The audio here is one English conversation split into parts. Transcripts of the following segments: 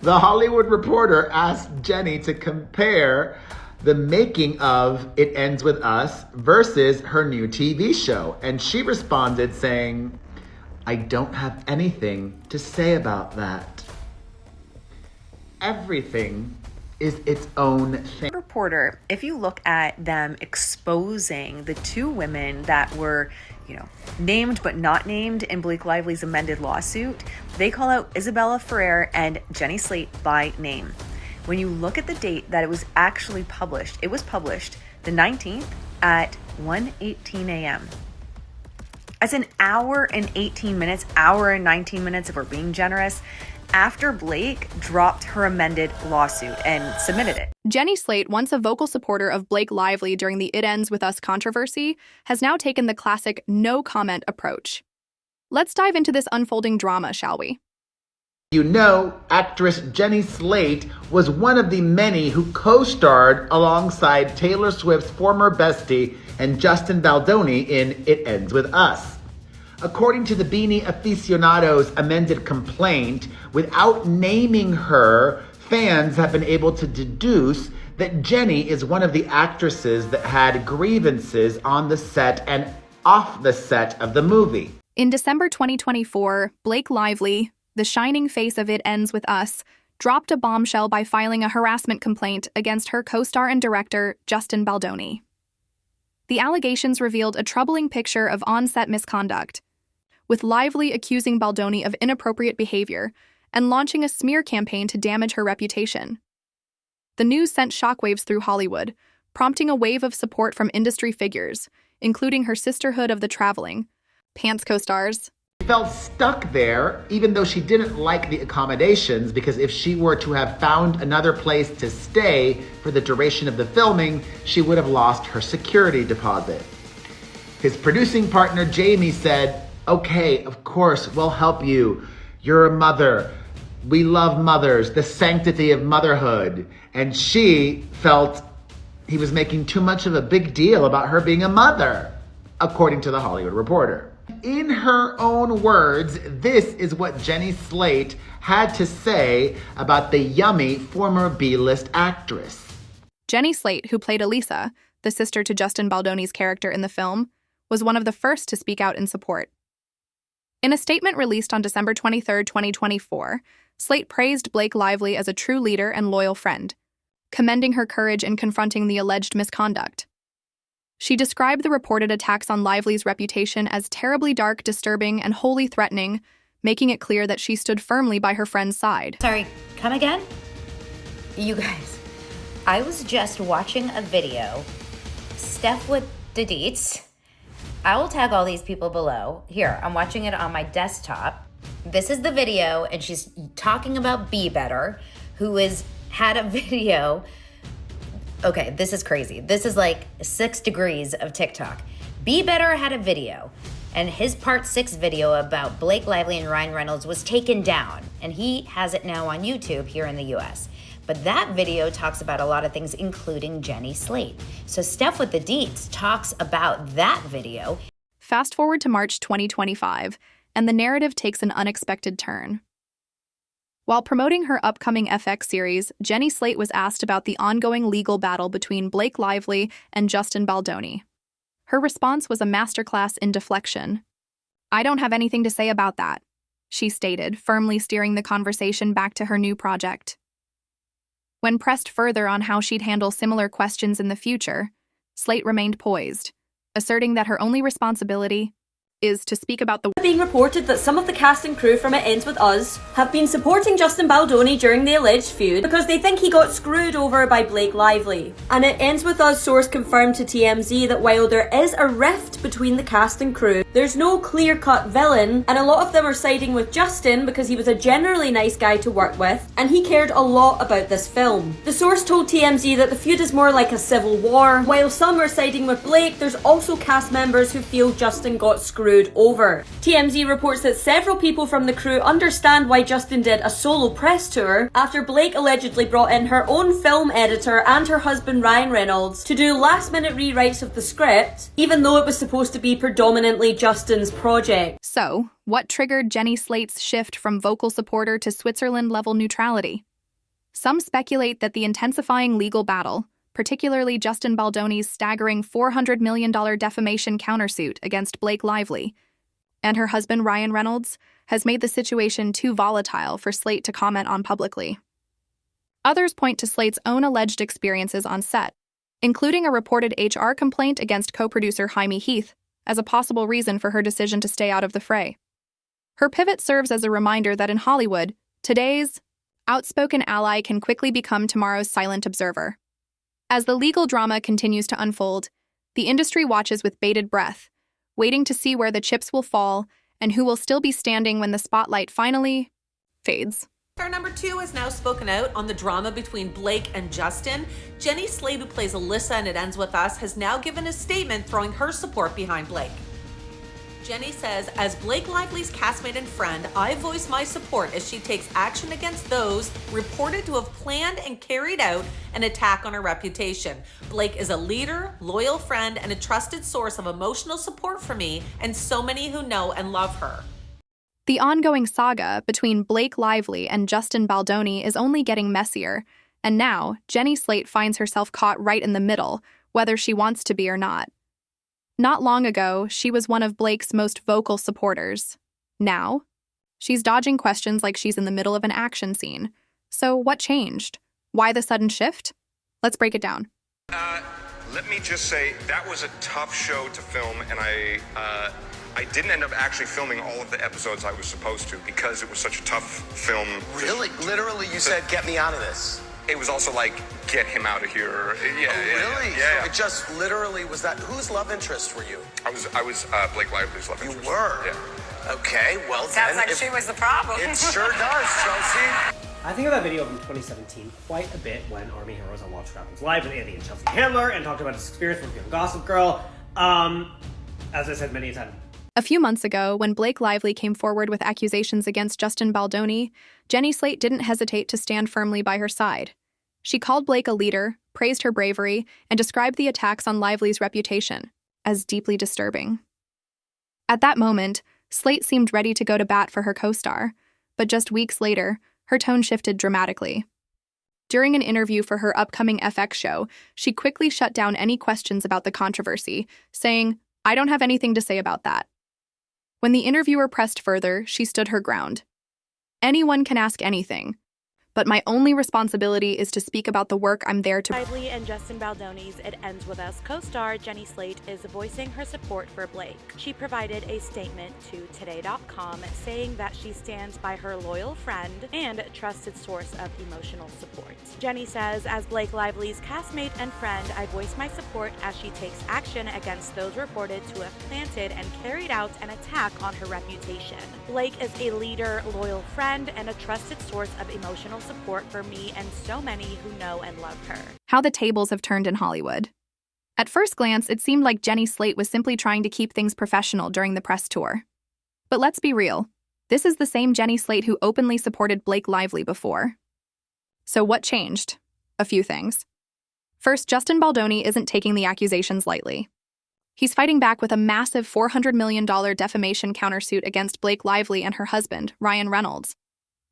The Hollywood Reporter asked Jenny to compare the making of It Ends With Us versus her new TV show. And she responded saying, "I don't have anything to say about that. Everything is its own thing." Reporter, if you look at them exposing the two women that were, named but not named in Blake Lively's amended lawsuit, they call out Isabella Ferrer and Jenny Slate by name. When you look at the date that it was actually published, it was published the 19th at 1:18 a.m. That's an hour and 18 minutes, hour and 19 minutes if we're being generous, after Blake dropped her amended lawsuit and submitted it. Jenny Slate, once a vocal supporter of Blake Lively during the It Ends With Us controversy, has now taken the classic no-comment approach. Let's dive into this unfolding drama, shall we? Actress Jenny Slate was one of the many who co-starred alongside Taylor Swift's former bestie and Justin Baldoni in It Ends With Us. According to the Beanie Aficionado's amended complaint, without naming her, fans have been able to deduce that Jenny is one of the actresses that had grievances on the set and off the set of the movie. In December 2024, Blake Lively, the shining face of It Ends With Us, dropped a bombshell by filing a harassment complaint against her co-star and director, Justin Baldoni. The allegations revealed a troubling picture of on-set misconduct, with Lively accusing Baldoni of inappropriate behavior and launching a smear campaign to damage her reputation. The news sent shockwaves through Hollywood, prompting a wave of support from industry figures, including her Sisterhood of the Traveling, Pants co-stars. She felt stuck there, even though she didn't like the accommodations, because if she were to have found another place to stay for the duration of the filming, she would have lost her security deposit. His producing partner, Jamie, said, "Okay, of course, we'll help you. You're a mother. We love mothers, the sanctity of motherhood." And she felt he was making too much of a big deal about her being a mother, according to The Hollywood Reporter. In her own words, this is what Jenny Slate had to say about the yummy former B-list actress. Jenny Slate, who played Elisa, the sister to Justin Baldoni's character in the film, was one of the first to speak out in support. In a statement released on December 23, 2024, Slate praised Blake Lively as a true leader and loyal friend, commending her courage in confronting the alleged misconduct. She described the reported attacks on Lively's reputation as terribly dark, disturbing, and wholly threatening, making it clear that she stood firmly by her friend's side. Sorry, come again? You guys, I was just watching a video. Steph with the deets. I will tag all these people below. Here, I'm watching it on my desktop. This is the video, and she's talking about Be Better, who had a video. Okay, this is crazy. This is like 6 degrees of TikTok. Be Better had a video, and his part 6 video about Blake Lively and Ryan Reynolds was taken down, and he has it now on YouTube here in the US. But that video talks about a lot of things, including Jenny Slate. So Steph with the deets talks about that video. Fast forward to March 2025, and the narrative takes an unexpected turn. While promoting her upcoming FX series, Jenny Slate was asked about the ongoing legal battle between Blake Lively and Justin Baldoni. Her response was a masterclass in deflection. "I don't have anything to say about that," she stated, firmly steering the conversation back to her new project. When pressed further on how she'd handle similar questions in the future, Slate remained poised, asserting that her only responsibility is to speak about the being reported that some of the cast and crew from It Ends With Us have been supporting Justin Baldoni during the alleged feud because they think he got screwed over by Blake Lively. An It Ends With Us source confirmed to TMZ that while there is a rift between the cast and crew, there's no clear-cut villain, and a lot of them are siding with Justin because he was a generally nice guy to work with, and he cared a lot about this film. The source told TMZ that the feud is more like a civil war. While some are siding with Blake, there's also cast members who feel Justin got screwed over. TMZ reports that several people from the crew understand why Justin did a solo press tour after Blake allegedly brought in her own film editor and her husband Ryan Reynolds to do last-minute rewrites of the script, even though it was supposed to be predominantly Justin's project. So, what triggered Jenny Slate's shift from vocal supporter to Switzerland-level neutrality? Some speculate that the intensifying legal battle, particularly Justin Baldoni's staggering $400 million defamation countersuit against Blake Lively, and her husband Ryan Reynolds, has made the situation too volatile for Slate to comment on publicly. Others point to Slate's own alleged experiences on set, including a reported HR complaint against co-producer Jaime Heath as a possible reason for her decision to stay out of the fray. Her pivot serves as a reminder that in Hollywood, today's outspoken ally can quickly become tomorrow's silent observer. As the legal drama continues to unfold, the industry watches with bated breath, waiting to see where the chips will fall and who will still be standing when the spotlight finally fades. Star number 2 has now spoken out on the drama between Blake and Justin. Jenny Slate, who plays Alyssa in It Ends With Us, has now given a statement throwing her support behind Blake. Jenny says, as Blake Lively's castmate and friend, I voice my support as she takes action against those reported to have planned and carried out an attack on her reputation. Blake is a leader, loyal friend, and a trusted source of emotional support for me and so many who know and love her. The ongoing saga between Blake Lively and Justin Baldoni is only getting messier, and now Jenny Slate finds herself caught right in the middle, whether she wants to be or not. Not long ago, she was one of Blake's most vocal supporters. Now, she's dodging questions like she's in the middle of an action scene. So what changed? Why the sudden shift? Let's break it down. Let me just say, that was a tough show to film, and I didn't end up actually filming all of the episodes I was supposed to because it was such a tough film. Really? Literally, you said, get me out of this. It was also like, get him out of here. Yeah, really? Yeah. So it just literally was that. Whose love interest were you? I was Blake Lively's love interest. You were? Yeah. Okay, well Sounds then. like she was the problem. It sure does, Chelsea. I think of that video from 2017 quite a bit when Army Heroes on Watch Happens Live with Andy and Chelsea Handler and talked about his experience working on Gossip Girl. As I said many times. A few months ago, when Blake Lively came forward with accusations against Justin Baldoni, Jenny Slate didn't hesitate to stand firmly by her side. She called Blake a leader, praised her bravery, and described the attacks on Lively's reputation as deeply disturbing. At that moment, Slate seemed ready to go to bat for her co-star, but just weeks later, her tone shifted dramatically. During an interview for her upcoming FX show, she quickly shut down any questions about the controversy, saying, "I don't have anything to say about that." When the interviewer pressed further, she stood her ground. "Anyone can ask anything, but my only responsibility is to speak about the work I'm there to." Lively and Justin Baldoni's It Ends With Us co-star Jenny Slate is voicing her support for Blake. She provided a statement to Today.com saying that she stands by her loyal friend and trusted source of emotional support. Jenny says, as Blake Lively's castmate and friend, I voice my support as she takes action against those reported to have planted and carried out an attack on her reputation. Blake is a leader, loyal friend, and a trusted source of emotional support for me and so many who know and love her. How the tables have turned in Hollywood. At first glance, it seemed like Jenny Slate was simply trying to keep things professional during the press tour. But let's be real. This is the same Jenny Slate who openly supported Blake Lively before. So what changed? A few things. First, Justin Baldoni isn't taking the accusations lightly. He's fighting back with a massive $400 million defamation countersuit against Blake Lively and her husband, Ryan Reynolds.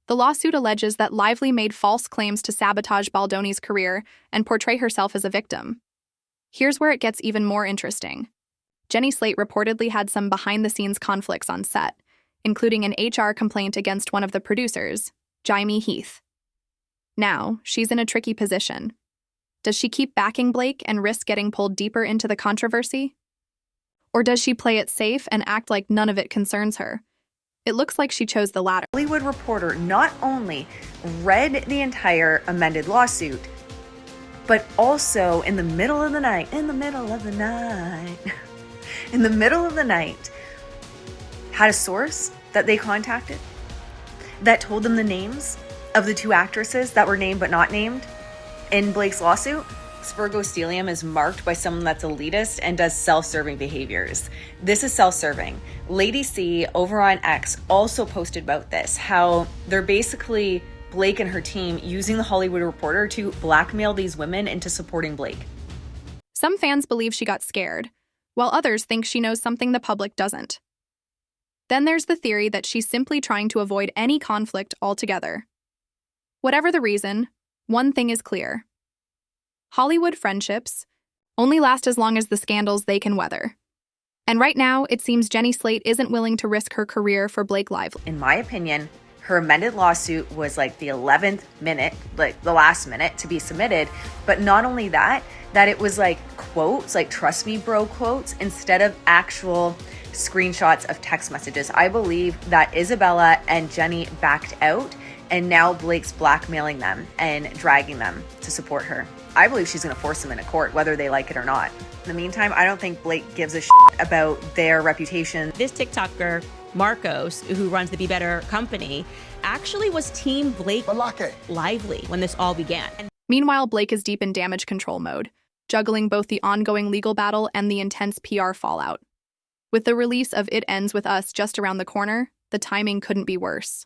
The lawsuit alleges that Lively made false claims to sabotage Baldoni's career and portray herself as a victim. Here's where it gets even more interesting. Jenny Slate reportedly had some behind-the-scenes conflicts on set, including an HR complaint against one of the producers, Jaime Heath. Now, she's in a tricky position. Does she keep backing Blake and risk getting pulled deeper into the controversy? Or does she play it safe and act like none of it concerns her? It looks like she chose the latter. Hollywood Reporter not only read the entire amended lawsuit, but also in the middle of the night, had a source that they contacted that told them the names of the two actresses that were named but not named in Blake's lawsuit. Spergostelium is marked by someone that's elitist and does self-serving behaviors. This is self-serving. Lady C over on X also posted about this, how they're basically Blake and her team using the Hollywood Reporter to blackmail these women into supporting Blake. Some fans believe she got scared, while others think she knows something the public doesn't. Then there's the theory that she's simply trying to avoid any conflict altogether. Whatever the reason, One thing is clear. Hollywood friendships only last as long as the scandals they can weather. And right now, it seems Jenny Slate isn't willing to risk her career for Blake Lively. In my opinion, her amended lawsuit was like the 11th minute, like the last minute to be submitted. But not only that it was like quotes, like trust me bro quotes, instead of actual screenshots of text messages. I believe that Isabella and Jenny backed out, and now Blake's blackmailing them and dragging them to support her. I believe she's going to force them into court, whether they like it or not. In the meantime, I don't think Blake gives a shit about their reputation. This TikToker, Marcos, who runs the Be Better company, actually was Team Blake Lively when this all began. Meanwhile, Blake is deep in damage control mode, juggling both the ongoing legal battle and the intense PR fallout. With the release of It Ends With Us just around the corner, the timing couldn't be worse.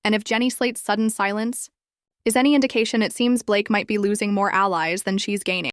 And if Jenny Slate's sudden silence is any indication, it seems Blake might be losing more allies than she's gaining.